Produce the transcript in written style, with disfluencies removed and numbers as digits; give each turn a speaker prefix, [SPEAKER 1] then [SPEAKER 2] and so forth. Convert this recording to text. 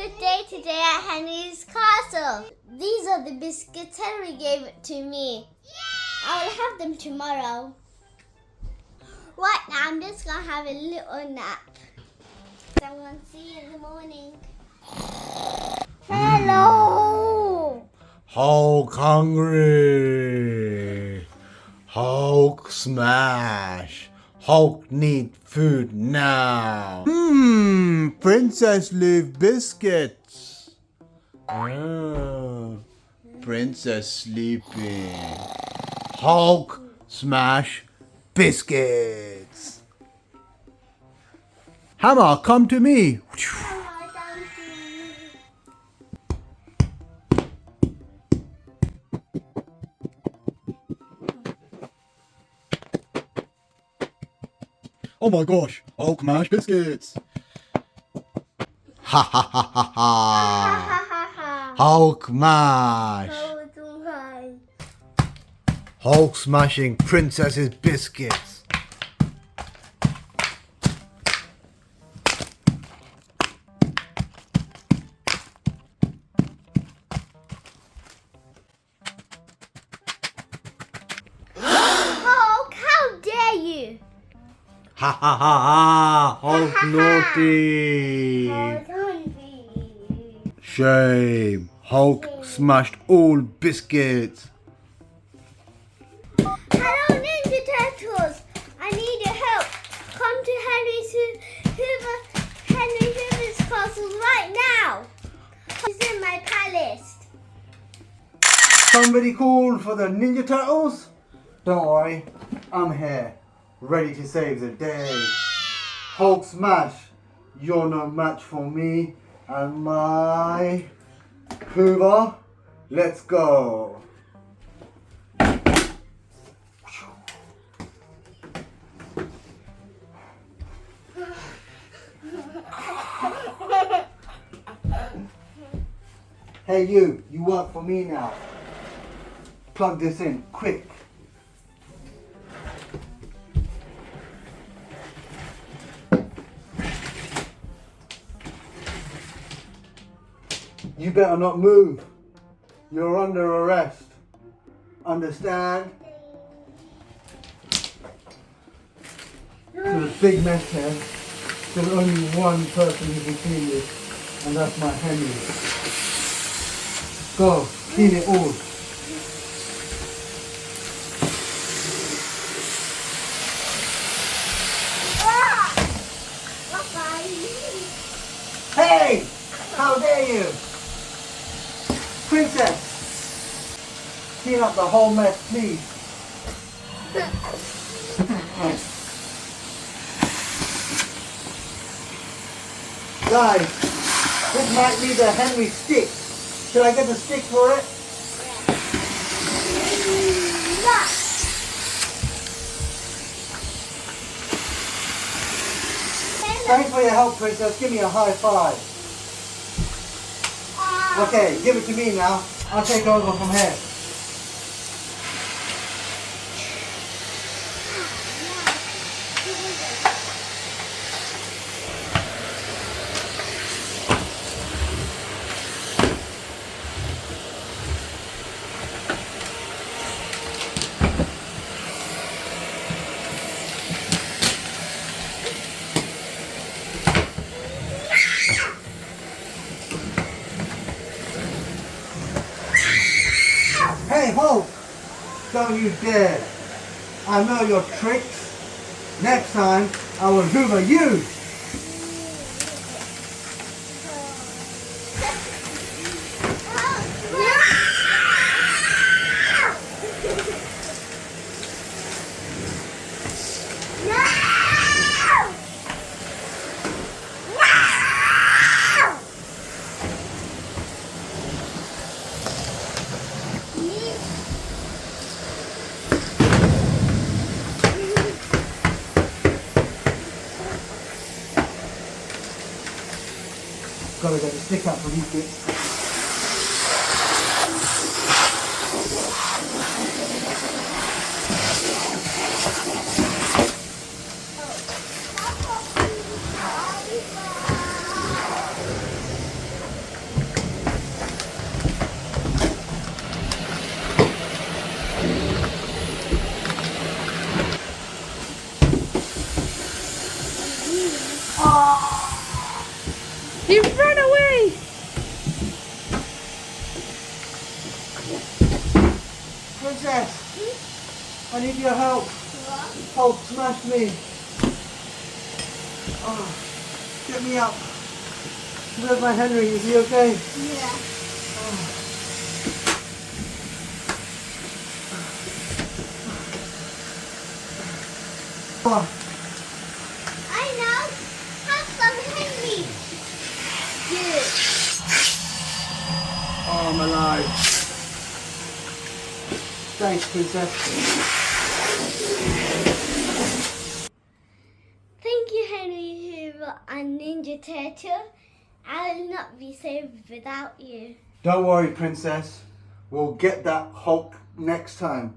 [SPEAKER 1] good day today at Henry's castle. These are the biscuits. Henry gave it to me. I will have them tomorrow. Right now, I'm just going to have a little nap. So I'm going to see you in the morning. Hello!
[SPEAKER 2] Hulk hungry. Hulk smash. Hulk need food now. Princess leave biscuits. Princess sleeping. Hulk smash biscuits. Hammer, come to me. Oh my gosh, Hulk mash biscuits. Ha ha ha ha ha. Hulk mash. Hulk smashing princess's biscuits.
[SPEAKER 1] Hulk, how dare you?
[SPEAKER 2] Ha ha ha ha! Hulk naughty! Shame! Hulk smashed all biscuits.
[SPEAKER 1] Hello, Ninja Turtles! I need your help. Come to Henry Hoover's castle right now. He's in my palace.
[SPEAKER 2] Somebody called for the Ninja Turtles? Don't worry, I'm here, ready to save the day. Hulk smash, you're no match for me and my Hoover. Let's go. Hey you work for me now. Plug this in, quick. You better not move. You're under arrest. Understand? There's a big mess here. There's only one person who can clean this, and that's my Henry. Go, clean it all. Hey! How dare you! Princess! Clean up the whole mess, please. Guys, this might need a Henry stick. Should I get the stick for it? Thanks for your help, Princess. Give me a high five. Okay, give it to me now. I'll take over from here. Hey, Hulk! Don't you dare! I know your tricks. Next time, I will Hoover you! Gotta get the stick out for these bits.
[SPEAKER 3] He ran away!
[SPEAKER 2] Princess, I need your help. Hulk smashed me. Oh, get me up. Where's my Henry? Is he okay?
[SPEAKER 1] Yeah.
[SPEAKER 2] Oh,
[SPEAKER 1] I know. Have some Henry. Good.
[SPEAKER 2] oh, I'm alive. Thanks, Princess.
[SPEAKER 1] Thank you, Henry Hoover and Ninja Turtle. I will not be safe without you.
[SPEAKER 2] Don't worry, Princess. We'll get that Hulk next time.